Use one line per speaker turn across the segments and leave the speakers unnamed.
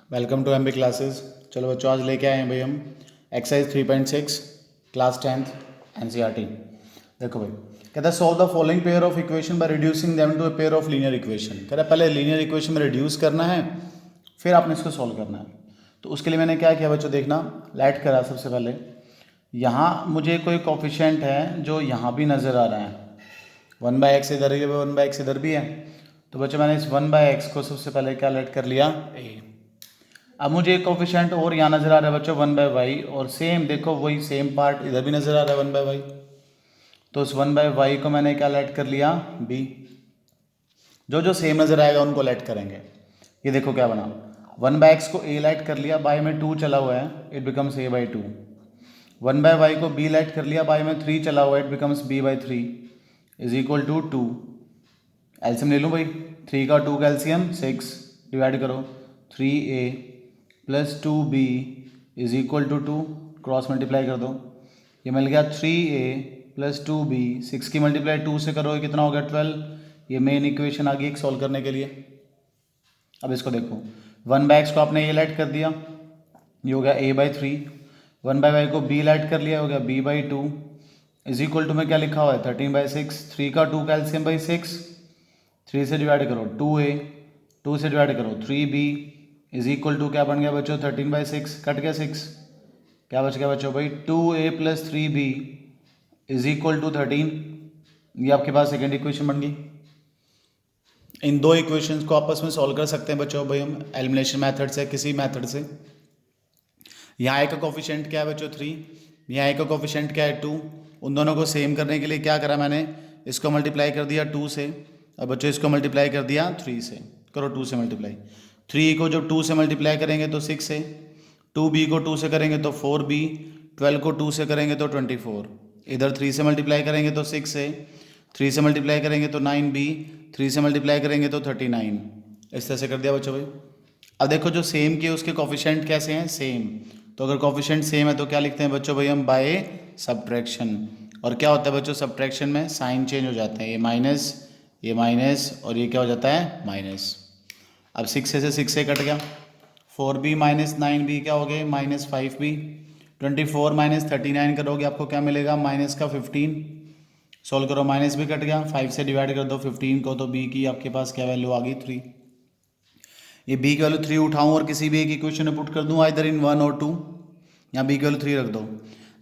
Welcome two MB classes. चलो बच्चों, आज लेके आए हैं भाई हम एक्सरसाइज 3.6 क्लास 10th एनसीईआरटी। देखो भाई, कहता है solve the following pair of equation by reducing them to a pair of linear equation. कहता है पहले लीनियर इक्वेशन में रिड्यूस करना है, फिर आपने इसको सॉल्व करना है। तो उसके लिए मैंने क्या किया बच्चों, देखना लाइट करा। सबसे पहले यहाँ मुझे कोई कोफिशिएंट है जो यहाँ भी नज़र आ रहा है, 1/x इधर ही है, 1/x इधर भी है। तो बच्चों मैंने इस 1/x को सबसे पहले क्या लेट कर लिया, ए। अब मुझे एक कोफिशिएंट और यहाँ नज़र आ रहा है बच्चों 1/y, और सेम देखो वही सेम पार्ट इधर भी नज़र आ रहा है 1/y। तो उस 1/y को मैंने क्या लेट कर लिया, b। जो जो सेम नज़र आएगा उनको लेट करेंगे। ये देखो क्या बना, 1/x को a लेट कर लिया, बाय में 2 चला हुआ है, इट बिकम्स a/2। 1/y को b लेट कर लिया, बाय में 3 चला हुआ है, it becomes b/3 is equal to 2। LCM ले लूँ भाई, 3 का 2 का एल्सियम 6, डिवाइड करो 3a plus 2b is equal to 2, cross multiply कर दो, ये मिल गया 3a प्लस 2b। 6 की मल्टीप्लाई 2 से करो, ये कितना हो गया 12। ये मेन इक्वेशन आ गई एक सॉल्व करने के लिए। अब इसको देखो, 1/x को आपने a लेट कर दिया, ये हो गया a/3। 1/y को b लेट कर लिया, हो गया b/2 इज इक्वल टू में क्या लिखा हुआ है 13/6। 3 का 2 का एल्सियम बाई 6, 3 से डिवाइड करो 2a, 2 से डिवाइड करो 3b इज इक्वल टू क्या बन गया बच्चों 13/6, कट गया 6, क्या बच गया बच्चों भाई 2a plus 3b is equal to 13। ये आपके पास सेकेंड इक्वेशन बन गई। इन दो इक्वेशंस को आपस में सॉल्व कर सकते हैं बच्चों भाई हम एलिमिनेशन मेथड से, किसी मेथड से। यहाँ एक का कोफिशिएंट क्या है बच्चों 3, यहाँ एक का कोफिशिएंट क्या है 2। उन दोनों को सेम करने के लिए क्या करा मैंने, इसको मल्टीप्लाई कर दिया 2 से, और बच्चों इसको मल्टीप्लाई कर दिया 3 से। करो 2 से मल्टीप्लाई, 3 को जब 2 से मल्टीप्लाई करेंगे तो 6 है, 2b को 2 से करेंगे तो 4b, 12 को 2 से करेंगे तो 24, इधर 3 से मल्टीप्लाई करेंगे तो 6 है, 3 से मल्टीप्लाई करेंगे तो 9b, 3 से मल्टीप्लाई करेंगे तो 39। इस तरह से कर दिया बच्चों भाई। अब देखो जो सेम के उसके कोफिशिएंट कैसे हैं, सेम। तो अगर कोफिशिएंट सेम है तो क्या लिखते हैं बच्चों भाई हम, बाय सब्ट्रैक्शन। और क्या होता है बच्चों सब्ट्रैक्शन में, साइन चेंज हो जाते हैं, ये माइनस और ये क्या हो जाता है माइनस। अब 6 से 6 से कट गया, 4b माइनस 9b क्या हो गए -5b। 24 माइनस 39 करोगे आपको क्या मिलेगा, माइनस का 15। सॉल्व करो, माइनस भी कट गया, 5 से डिवाइड कर दो 15 को, तो b की आपके पास क्या वैल्यू आ गई 3। ये b की वैल्यू 3 उठाऊँ और किसी भी एक इक्वेशन में पुट कर दूँ, आइदर इन 1 और 2। यहाँ b की वैल्यू 3 रख दो।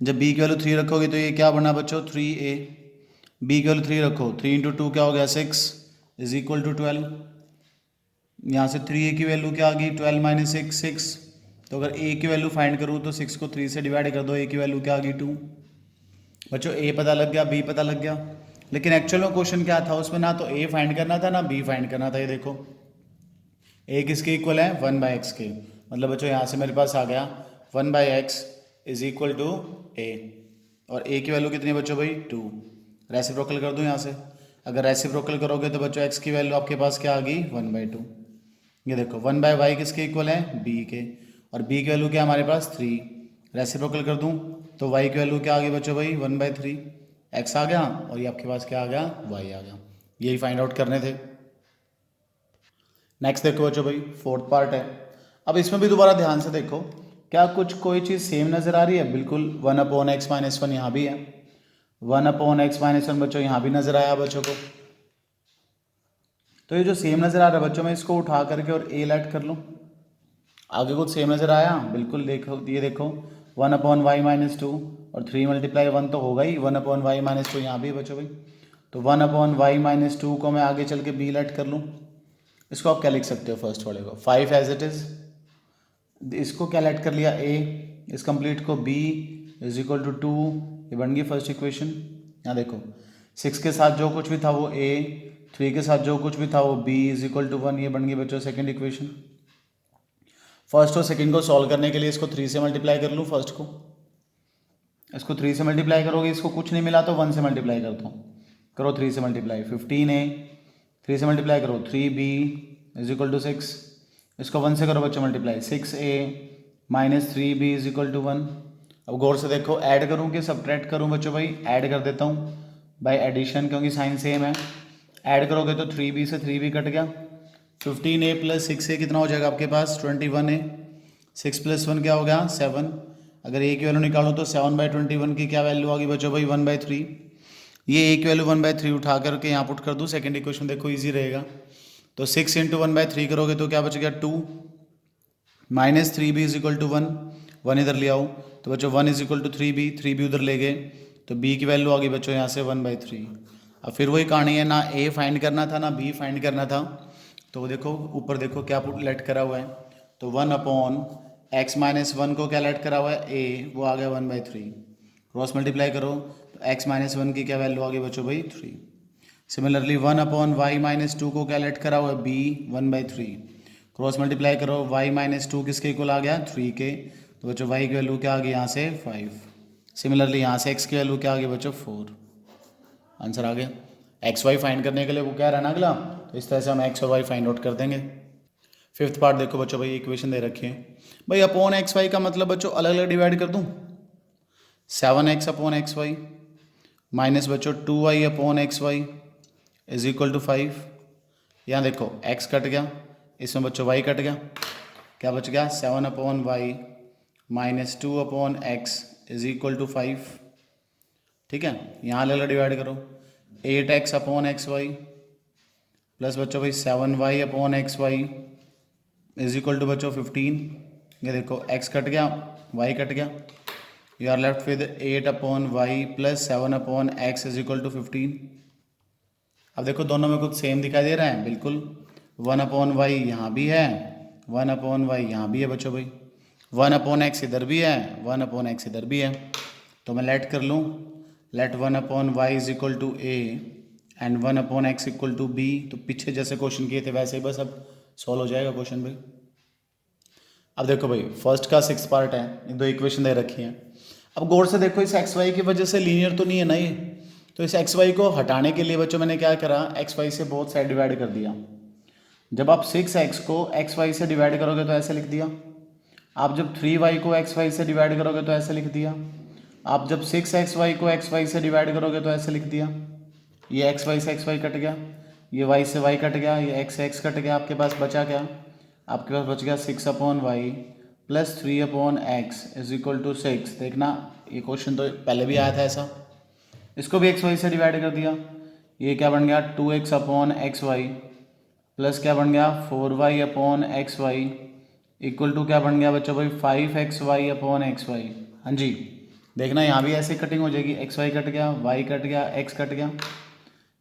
जब b की वैल्यू 3 रखोगे तो ये क्या बना बच्चों 3a। b की वैल्यू 3 रखो, 3 × 2 क्या हो गया 6 इज इक्वल टू 12। यहाँ से 3a की वैल्यू क्या आ गई 12 माइनस 6। तो अगर a की वैल्यू फाइंड करूँ तो 6 को 3 से डिवाइड कर दो, a की वैल्यू क्या आ गई 2। बच्चों a पता लग गया, b पता लग गया, लेकिन एक्चुअल में क्वेश्चन क्या था उसमें, ना तो a फाइंड करना था ना b फाइंड करना था। ये देखो a किसके इक्वल है 1/x के, मतलब बच्चों यहाँ से मेरे पास आ गया 1/x is equal to a, और a की वैल्यू कितनी है बच्चों भाई 2। रेसिप्रोकल कर दूँ यहाँ से, अगर रेसिप्रोकल करोगे तो बच्चों x की वैल्यू आपके पास क्या आ गई 1/2। ये देखो 1/y किसके इक्वल है b के, और b की वैल्यू क्या हमारे पास 3। रेसिप्रोकल कर दूँ तो y की वैल्यू क्या आ गई बच्चों भाई 1/3, x आ गया, और ये आपके पास क्या आ गया y आ गया। यही फाइंड आउट करने थे। नेक्स्ट देखो बच्चों भाई, फोर्थ पार्ट है। अब इसमें भी दोबारा ध्यान से देखो, क्या कुछ कोई चीज़ सेम नज़र आ रही है, बिल्कुल 1/x - 1 यहाँ भी है, 1/x - 1 बच्चों यहाँ भी नज़र आया बच्चों को। तो ये जो सेम नज़र आ रहा है बच्चों, मैं इसको उठा करके और a लेट कर लूँ। आगे कुछ सेम नज़र आया, बिल्कुल देखो, ये देखो 1/y - 2 और 3 × 1 तो होगा ही, 1/y - 2 यहाँ भी है बच्चों भाई। तो 1/y - 2 को मैं आगे चल के b लेट कर लूँ। इसको आप क्या लिख सकते हो, फर्स्ट वाले को 5 एज इट इज़, इसको क्या लेट कर लिया a, इस कंप्लीट को b इज इक्वल टू 2, ये बन गई फर्स्ट इक्वेशन। यहाँ देखो 6 के साथ जो कुछ भी था वो a, 3 के साथ जो कुछ भी था वो b इज इक्वल टू 1, ये बन गई बच्चों सेकेंड इक्वेशन। फर्स्ट और सेकेंड को सॉल्व करने के लिए इसको 3 से मल्टीप्लाई कर लूँ, फर्स्ट को, इसको 3 से मल्टीप्लाई करोगे, इसको कुछ नहीं मिला तो 1 से मल्टीप्लाई करता हूँ, करो 3 से मल्टीप्लाई 15a, 3 से मल्टीप्लाई करो 3b इज इक्वल टू 6, इसको 1 से करो बच्चों multiply 6a minus 3b is equal to 1। अब गौर से देखो, ऐड करूँ कि सब्ट्रैक्ट करूँ बच्चों भाई, ऐड कर देता हूँ बाय एडिशन, क्योंकि साइन सेम है। ऐड करोगे तो 3b से 3b कट गया, 15a प्लस 6a कितना हो जाएगा आपके पास 21a, 6 + 1 क्या हो गया 7। अगर a की वैल्यू निकालो तो 7/21 की क्या वैल्यू आ गई बच्चों भाई 1/3। ये a की वैल्यू 1/3 उठा करके यहाँ पुट कर दूँ, सेकेंड इक्वेशन देखो ईजी रहेगा। तो 6 × 1/3 करोगे तो क्या बच गया 2 - 3b = 1, 1 इधर ले आओ तो बच्चों 1 = 3b, 3b उधर ले गए तो b की वैल्यू आ गई बच्चों यहाँ से 1/3। अब फिर वही कहानी है, ना a फाइंड करना था ना b फाइंड करना था। तो देखो ऊपर देखो क्या लेट करा हुआ है, तो 1/x - 1 को क्या लेट करा हुआ है a, वो आ गया 1/3। क्रॉस मल्टीप्लाई करो तो x - 1 की क्या वैल्यू आ गई बच्चों भाई 3। सिमिलरली 1/y - 2 को क्या लेट करा हुआ है b, 1/3। क्रॉस मल्टीप्लाई करो y - 2 किसके इक्वल आ गया 3 के, तो बच्चों y की वैल्यू क्या आ गई यहाँ से 5। सिमिलरली यहाँ से x की वैल्यू क्या आ गई बच्चों 4। आंसर आ गया। एक्स वाई फाइंड करने के लिए वो क्या रहना अगला, तो इस तरह से हम एक्स और वाई फाइंड आउट कर देंगे। फिफ्थ पार्ट देखो बच्चों भाई, इक्वेशन दे रखी है भाई, अपॉन एक्स वाई का मतलब बच्चों अलग अलग डिवाइड कर दूँ। 7x upon x Y minus बच्चों 2y upon x y is equal to 5। यहाँ देखो x कट गया, इसमें बच्चों y कट गया, क्या बच गया 7/y minus 2/x is equal to 5। ठीक है, यहाँ अलग अलग डिवाइड करो 8x upon x Y plus बच्चों भाई 7y upon x y is equal to बच्चों 15। ये देखो x कट गया y कट गया, you are left with 8/y plus 7/x is equal to 15। अब देखो दोनों में कुछ सेम दिखाई दे रहा है, बिल्कुल 1/y यहाँ भी है, 1/y यहाँ भी है बच्चों भाई, 1/x इधर भी है, 1/x इधर भी है। तो मैं लेट कर लूँ, let 1/y is equal to a and 1/x equal to b। तो पीछे जैसे क्वेश्चन किए थे वैसे ही बस अब सॉल्व हो जाएगा क्वेश्चन भाई। अब देखो भाई फर्स्ट का 6 पार्ट है, दो इक्वेशन दे रखी हैं। अब गौर से देखो इस एक्स वाई की वजह से लीनियर तो नहीं है ना ये, तो इस एक्स वाई को हटाने के लिए बच्चों मैंने क्या करा, एक्स वाई से बोथ साइड डिवाइड कर दिया। जब आप 6x को एक्स वाई से डिवाइड करोगे तो ऐसे लिख दिया, आप जब 3y को एक्स वाई से डिवाइड करोगे तो ऐसे लिख दिया, आप जब 6xy को एक्स वाई से डिवाइड करोगे तो ऐसे लिख दिया। ये एक्स वाई से एक्स वाई कट गया, ये y से y कट गया, ये x से x कट गया, आपके पास बचा क्या, आपके पास बच गया 6/y plus 3/x is equal to 6। देखना ये क्वेश्चन तो पहले भी आया था ऐसा, इसको भी एक्स वाई से डिवाइड कर दिया, ये क्या बन गया 2x/xy प्लस क्या बन गया 4y/xy इक्वल टू क्या बन गया बच्चों भाई 5xy/xy। हाँ जी, देखना यहाँ भी ऐसे कटिंग हो जाएगी, एक्स वाई कट गया, वाई कट गया, एक्स कट गया,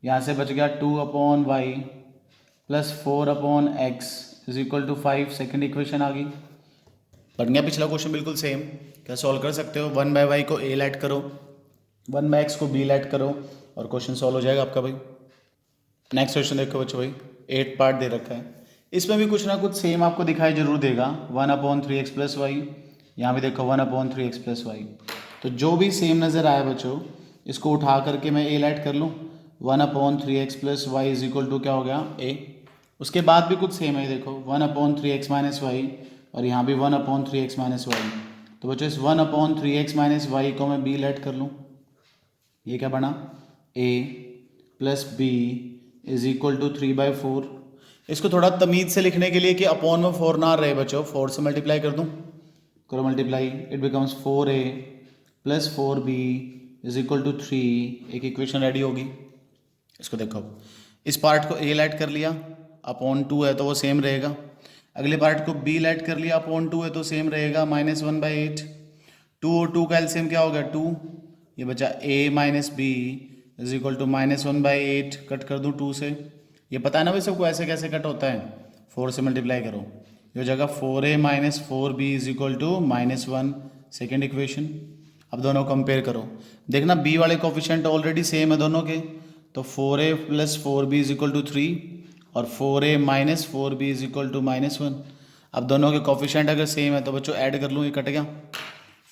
यहाँ से बच गया 2/y plus 4/x is equal to 5। Second equation आ गई, बन गया पिछला क्वेश्चन बिल्कुल सेम। क्या सॉल्व कर सकते हो, 1/y को a लेट करो, 1/x को b लेट करो और क्वेश्चन सॉल्व हो जाएगा आपका भाई। नेक्स्ट क्वेश्चन देखो बच्चों भाई, 8 पार्ट दे रखा है, इसमें भी कुछ ना कुछ सेम आपको दिखाई जरूर देगा। 1/3x प्लस वाई, यहाँ भी देखो 1/3x प्लस वाई। तो जो भी सेम नज़र आया बच्चों इसको उठा करके मैं a लेट कर लूँ, 1/3x plus y is equal to क्या हो गया a। उसके बाद भी कुछ सेम है, देखो 1/3x माइनस वाई और यहाँ भी 1/3x माइनस वाई। तो बच्चों इस 1/3x माइनस वाई को मैं b लेट कर लूँ, ये क्या बना a plus b is equal to 3/4। इसको थोड़ा तमीज़ से लिखने के लिए कि अपॉन में 4 ना रहे बच्चों, 4 से मल्टीप्लाई कर दूँ, करो multiply, it becomes 4a plus 4b is equal to 3। एक इक्वेशन रेडी होगी। इसको देखो, इस पार्ट को a लेट कर लिया, अपॉन 2 है तो वो सेम रहेगा, अगले पार्ट को b लेट कर लिया, अपॉन 2 है तो सेम रहेगा, -1/8। 2 और 2 का एलसीएम क्या हो गया 2, ये बचा a minus b is equal to -1/8। Cut कर दूँ 2 से, ये पता है ना भाई सबको ऐसे कैसे कट होता है, 4 से मल्टीप्लाई करो, ये हो जाएगा 4a minus 4b is equal to -1। Second equation, अब दोनों कंपेयर करो, देखना b वाले कोफिशिएंट ऑलरेडी सेम है दोनों के, तो 4a plus 4b is equal to 3 और 4a minus 4b is equal to -1। अब दोनों के कोफिशिएंट अगर सेम है तो बच्चों ऐड कर लूँ, ये कट गया,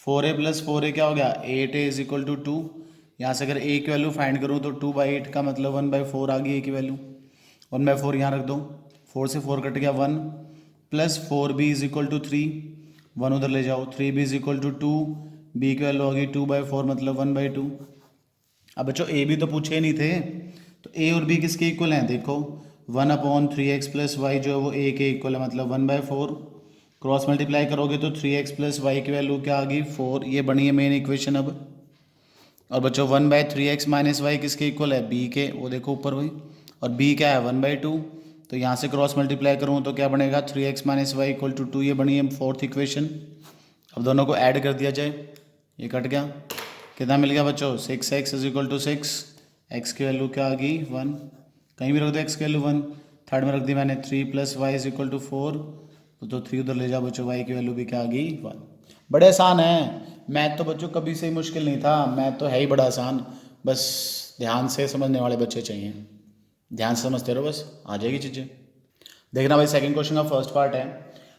4a प्लस 4a क्या हो गया 8a इज इक्वल टू 2। यहाँ से अगर a की वैल्यू फाइंड करूँ तो 2/8 का मतलब 1/4 आ गई a की वैल्यू, 1/4 यहाँ रख दो, 4 से 4 कट गया 1 plus 4b is equal to 3, 1 उधर ले जाओ, 3b is equal to 2, b की वैल्यू होगी 2/4 मतलब 1/2। अब बच्चों a भी तो पूछे नहीं थे, तो a और b किसके इक्वल हैं, देखो 1/3x+y जो है वो a के इक्वल है, मतलब 1/4। क्रॉस मल्टीप्लाई करोगे तो 3x+y की वैल्यू क्या आ गई 4। ये बनी है मेन इक्वेशन अब। और बच्चों 1/3x - y किसके इक्वल है b के, वो देखो ऊपर वही। और b क्या है 1/2। तो यहाँ से क्रॉस मल्टीप्लाई करूँ तो क्या बनेगा 3x - y = 2। ये बनी है फोर्थ इक्वेशन। अब दोनों को ऐड कर दिया जाए, ये कट गया, कितना मिल गया बच्चों 6x = 6। x की वैल्यू क्या आ गई 1, कहीं भी रख दो x की वैल्यू 1। थर्ड में रख दी मैंने 3 + y = 4, तो 3 उधर ले जाओ बच्चों, y की वैल्यू भी क्या आ गई 1। बड़े आसान है मैथ तो बच्चों, कभी से ही मुश्किल नहीं था, मैथ तो है ही बड़ा आसान। बस ध्यान से समझने वाले बच्चे चाहिए, ध्यान से समझते रहो बस आ जाएगी चीज़ें। देखना भाई सेकंड क्वेश्चन का फर्स्ट पार्ट है,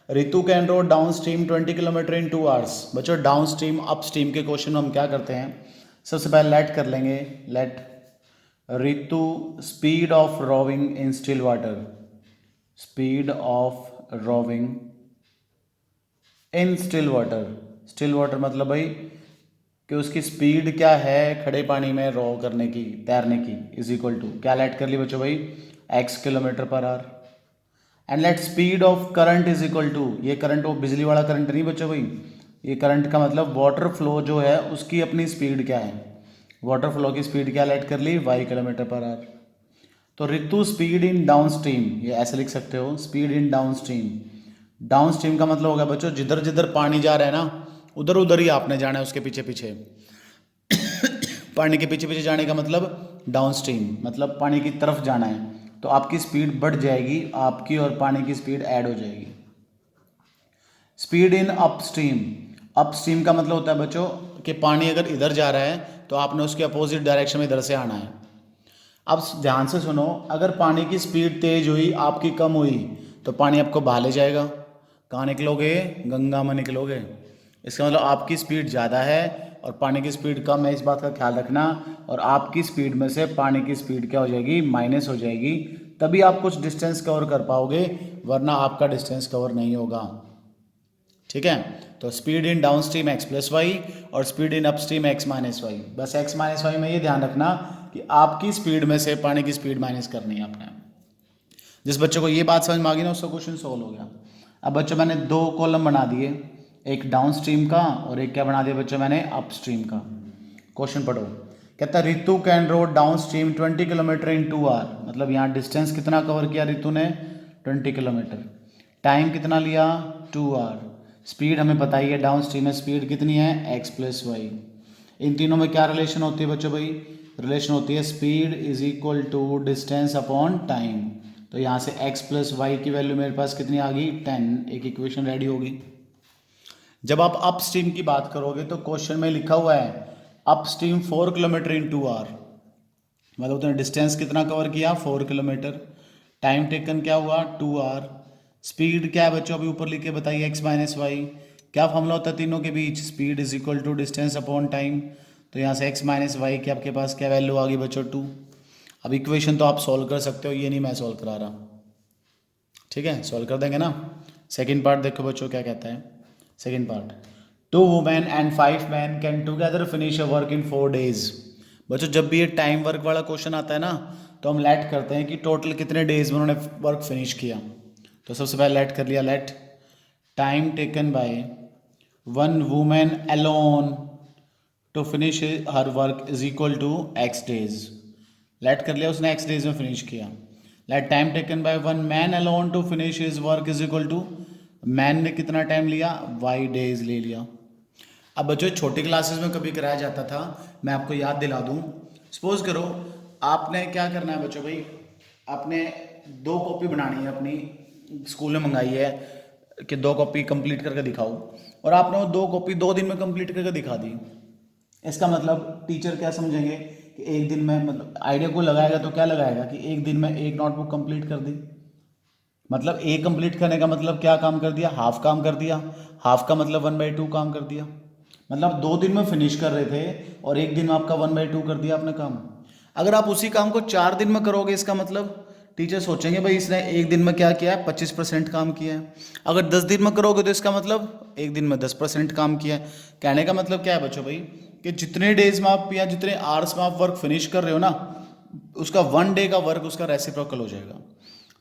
Ritu can rowed downstream 20 kilometre in 2 hours. बच्चों डाउन स्ट्रीम अप स्ट्रीम के क्वेश्चन में हम क्या करते हैं, सबसे पहले लेट कर लेंगे। Let Ritu speed of rowing in still water, speed of rowing in still water. Still water मतलब भाई कि उसकी स्पीड क्या है खड़े पानी में रो करने की, तैरने की, इज इक्वल टू क्या लेट कर ली बच्चों भाई x km/h। And let speed of current is equal to, ये करंट वो बिजली वाला करंट नहीं बच्चों भाई, ये करंट का मतलब वाटर फ्लो जो है उसकी अपनी स्पीड क्या है, वाटर फ्लो की स्पीड क्या लेट कर ली y km/h। तो Ritu speed in down stream, ये ऐसे लिख सकते हो speed in down stream. Down stream का मतलब होगा बच्चों जिधर जिधर पानी जा रहा है ना उधर उधर ही आपने जाना है उसके पीछे पीछे। पानी के पीछे पीछे जाने का मतलब डाउन स्ट्रीम, मतलब पानी की तरफ जाना है, तो आपकी स्पीड बढ़ जाएगी, आपकी और पानी की स्पीड ऐड हो जाएगी। स्पीड इन अपस्ट्रीम, अपस्ट्रीम का मतलब होता है बच्चों कि पानी अगर इधर जा रहा है तो आपने उसके अपोजिट डायरेक्शन में इधर से आना है। अब ध्यान से सुनो, अगर पानी की स्पीड तेज हुई आपकी कम हुई तो पानी आपको बहा ले जाएगा, कहाँ निकलोगे गंगा में निकलोगे। इसका मतलब आपकी स्पीड ज़्यादा है और पानी की स्पीड कम है, इस बात का ख्याल रखना। और आपकी स्पीड में से पानी की स्पीड क्या हो जाएगी माइनस हो जाएगी, तभी आप कुछ डिस्टेंस कवर कर पाओगे, वरना आपका डिस्टेंस कवर नहीं होगा। ठीक है, तो speed in down stream x+y और speed in up stream x - y। बस x - y में ये ध्यान रखना कि आपकी स्पीड में से पानी की स्पीड माइनस करनी है आपने। जिस बच्चे को ये बात समझ में आ गई ना उसका क्वेश्चन सॉल्व हो गया। अब बच्चों मैंने 2 कॉलम बना दिए, एक डाउन स्ट्रीम का और एक क्या बना दिया बच्चों मैंने अप स्ट्रीम का। क्वेश्चन पढ़ो, कहता है Ritu can rowed downstream 20 kilometre in 2 hour. मतलब यहाँ डिस्टेंस कितना कवर किया रितु ने 20 किलोमीटर, टाइम कितना लिया 2 आवर। स्पीड हमें पता ही है डाउन स्ट्रीम में स्पीड कितनी है x+y। इन तीनों में क्या रिलेशन होती है बच्चों भाई, रिलेशन होती है speed is equal to distance upon time. तो यहाँ से x+y की वैल्यू मेरे पास कितनी आ गई 10, एक इक्वेशन रेडी होगी। जब आप अप स्ट्रीम की बात करोगे तो क्वेश्चन में लिखा हुआ है upstream 4 kilometre in 2 hour, मतलब तुमने डिस्टेंस कितना कवर किया 4 किलोमीटर, टाइम टेकन क्या हुआ 2 आवर। स्पीड क्या है बच्चों अभी ऊपर लिख के बताइए x - y, क्या फॉर्मूला होता है तीनों के बीच, speed is equal to distance upon time. तो यहाँ से x - y की आपके पास क्या वैल्यू आ गई बच्चों 2। अब इक्वेशन तो आप सॉल्व कर सकते हो, ये नहीं मैं सॉल्व करा रहा, ठीक है सॉल्व कर देंगे ना। सेकेंड पार्ट देखो बच्चों क्या कहता है, second part 2 women and 5 man can together finish a work in 4 days। बच्चों जब भी ये टाइम वर्क वाला क्वेश्चन आता है ना तो हम लेट करते हैं कि टोटल कितने डेज में उन्होंने वर्क फिनिश किया। तो सबसे पहले लेट कर लिया, let time taken by 1 women alone to finish her work is equal to x days। Let कर लिया उसने x days में फिनिश किया। Let time taken by 1 man alone to finish his work is equal to, man ने कितना time लिया y days ले लिया। अब बच्चों छोटी क्लासेस में कभी कराया जाता था, मैं आपको याद दिला दूं। सपोज करो आपने क्या करना है बच्चों भाई, आपने 2 कॉपी बनानी है अपनी, स्कूल में मंगाई है कि 2 कॉपी कंप्लीट करके दिखाओ, और आपने वो 2 कॉपी 2 दिन में कंप्लीट करके दिखा दी। इसका मतलब टीचर क्या समझेंगे कि एक दिन में, मतलब आइडिया को लगाएगा तो क्या लगाएगा कि एक दिन में एक नोटबुक कंप्लीट कर दी। मतलब एक कंप्लीट करने का मतलब क्या काम कर दिया, हाफ काम कर दिया, हाफ का मतलब 1/2 काम कर दिया। मतलब 2 दिन में फिनिश कर रहे थे और एक दिन में आपका 1/2 कर दिया आपने काम। अगर आप उसी काम को 4 दिन में करोगे इसका मतलब टीचर सोचेंगे भाई इसने एक दिन में क्या किया है 25% काम किया है। अगर 10 दिन में करोगे तो इसका मतलब एक दिन में 10% काम किया है। कहने का मतलब क्या है बच्चों भाई कि जितने डेज में आप या जितने आवर्स में आप वर्क फिनिश कर रहे हो ना, उसका 1 डे का वर्क उसका रेसिप्रोकल हो जाएगा।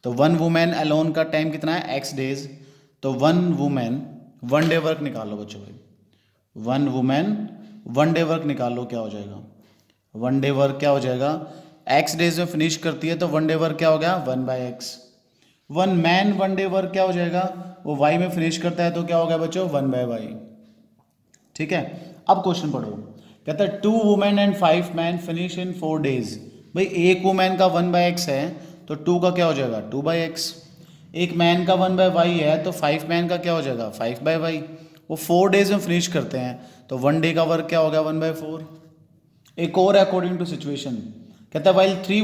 तो वन वुमेन अलोन का टाइम कितना है, एक्स डेज। तो one women one day work निकालो बच्चों भाई, one women one day work निकालो, क्या हो जाएगा, वन डे वर्क क्या हो जाएगा, एक्स डेज में फिनिश करती है तो वन डे वर्क क्या हो गया, one by x. One man one day work क्या हो जाएगा, वो वाई में फिनिश करता है तो क्या हो गया बच्चों, वन बाय वाई। ठीक है, अब क्वेश्चन पढ़ो, कहता है 2 women and 5 man finish in 4 days. भाई एक वुमेन का 1 बाय एक्स है तो 2 का क्या हो जाएगा, 2 बाई एक्स। एक मैन का 1 बाय वाई है तो 5 मैन का क्या हो जाएगा, 5 बाय वाई। वो 4 डेज में फिनिश करते हैं तो 1 डे का वर्क क्या हो गया, 1 बाय 4। एक और अकॉर्डिंग टू सिचुएशन, कहता है वाइल 3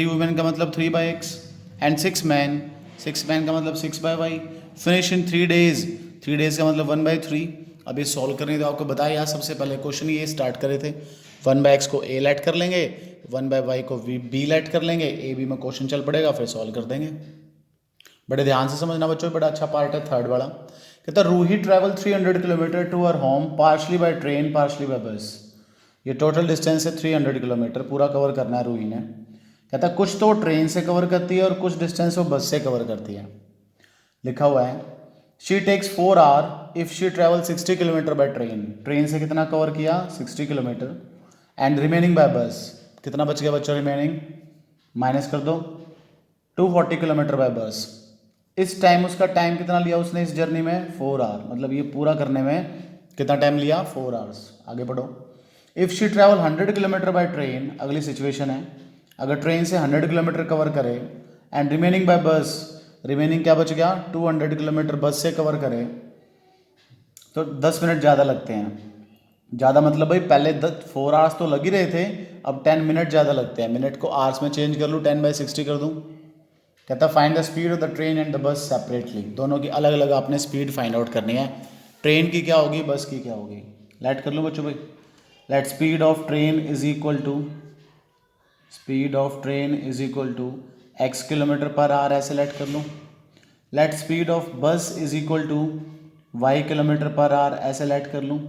वुमेन का मतलब 3 बाई एक्स एंड 6 मैन का मतलब 6 by y finish in 3 days, 3 days का मतलब 1 बाई 3। अब ये सॉल्व करने तो आपको बताया यार, सबसे पहले क्वेश्चन ये स्टार्ट करे थे, 1 बाय एक्स को ए लेट कर लेंगे, 1 बाय वाई को बी लेट कर लेंगे, ए बी में क्वेश्चन चल पड़ेगा, फिर सॉल्व कर देंगे। बड़े ध्यान से समझना बच्चों, बड़ा अच्छा पार्ट है थर्ड वाला। कहता Ruhi travel 300 kilometre to her home partially by train partially by bus. ये टोटल डिस्टेंस है 300 किलोमीटर, पूरा कवर करना है रूही ने। कहता कुछ तो ट्रेन से कवर करती है और कुछ डिस्टेंस वो बस से कवर करती है। लिखा हुआ है she takes 4 hour if she travel 60 kilometre by train. Train से कितना कवर किया, 60 किलोमीटर। एंड रिमेनिंग बाय बस, कितना बच गया बच्चों रिमेनिंग, माइनस कर दो, 240 किलोमीटर बाय बस। इस टाइम उसका टाइम कितना लिया उसने इस जर्नी में, 4 आवर। मतलब ये पूरा करने में कितना टाइम लिया, 4 आवर्स। आगे बढ़ो, if she travel 100 kilometre by train, अगली सिचुएशन है, अगर ट्रेन से 100 किलोमीटर कवर करे एंड रिमेनिंग बाय बस, रिमेनिंग क्या बच गया, 200 किलोमीटर बस से कवर करे तो 10 मिनट ज़्यादा लगते हैं। ज़्यादा मतलब भाई पहले 4 आवर्स तो लग ही रहे थे, अब 10 मिनट ज़्यादा लगते हैं। मिनट को आवर्स में चेंज कर लूँ, 10 बाई 60 कर दूँ। कहता find the speed of the train and the bus separately. दोनों की अलग अलग आपने स्पीड फाइंड आउट करनी है, ट्रेन की क्या होगी, बस की क्या होगी। लेट कर लो बच्चों भाई, let speed of train is equal to, speed of train is equal to x kilometre per hour, ऐसे लेट कर लो। Let speed of bus is equal to y kilometre per hour, ऐसे लेट कर लूँ।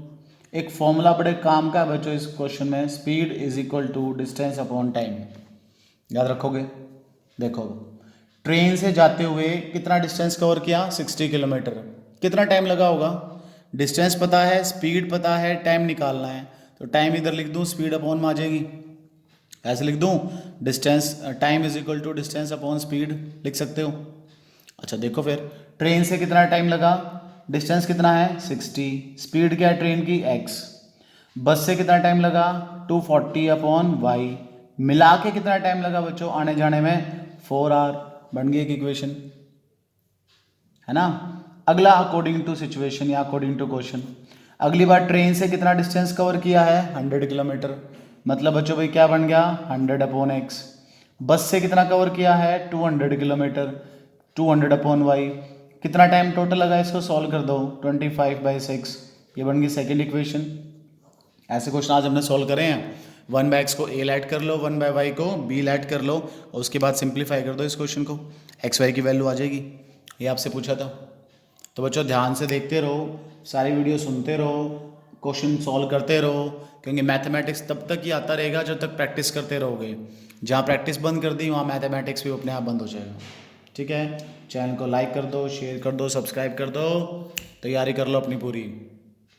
एक फॉर्मूला बड़े काम का है बच्चों इस क्वेश्चन में, speed is equal to distance upon time, याद रखोगे। देखो ट्रेन से जाते हुए कितना डिस्टेंस कवर किया, 60 किलोमीटर, कितना टाइम लगा होगा, डिस्टेंस पता है, स्पीड पता है, टाइम निकालना है। तो टाइम इधर लिख दूँ, स्पीड अपॉन में आ जाएगी, ऐसे लिख दूँ, distance time is equal to distance upon speed, लिख सकते हो। अच्छा देखो फिर ट्रेन से कितना टाइम लगा, डिस्टेंस कितना है 60, स्पीड क्या है ट्रेन की x, बस से कितना टाइम लगा 240 अपॉन वाई, मिला के कितना टाइम लगा बच्चों आने जाने में, 4 आवर। बन गई एक इक्वेशन, है ना। अगला अकॉर्डिंग टू सिचुएशन या अकॉर्डिंग टू क्वेश्चन, अगली बार ट्रेन से कितना डिस्टेंस कवर किया है, 100 किलोमीटर, मतलब बच्चों भाई क्या बन गया 100 अपॉन एक्स। बस से कितना कवर किया है 200 किलोमीटर, 200 अपॉन वाई। कितना टाइम टोटल लगा, इसको सॉल्व कर दो, 25/6, ये बन गई सेकेंड इक्वेशन। ऐसे क्वेश्चन आज हमने सॉल्व करे हैं, 1 बाय एक्स को ए लेट कर लो, 1 बाय वाई को बी लेट कर लो, और उसके बाद सिंप्लीफाई कर दो इस क्वेश्चन को, एक्स वाई की वैल्यू आ जाएगी। ये आपसे पूछा था। तो बच्चों ध्यान से देखते रहो, सारी वीडियो सुनते रहो, क्वेश्चन सॉल्व करते रहो, क्योंकि मैथमेटिक्स तब तक ही आता रहेगा जब तक प्रैक्टिस करते रहोगे। जहाँ प्रैक्टिस बंद कर दी वहाँ मैथमेटिक्स भी अपने आप बंद हो जाएगा। ठीक है, चैनल को लाइक कर दो, शेयर कर दो, सब्सक्राइब कर दो, तैयारी कर लो अपनी पूरी।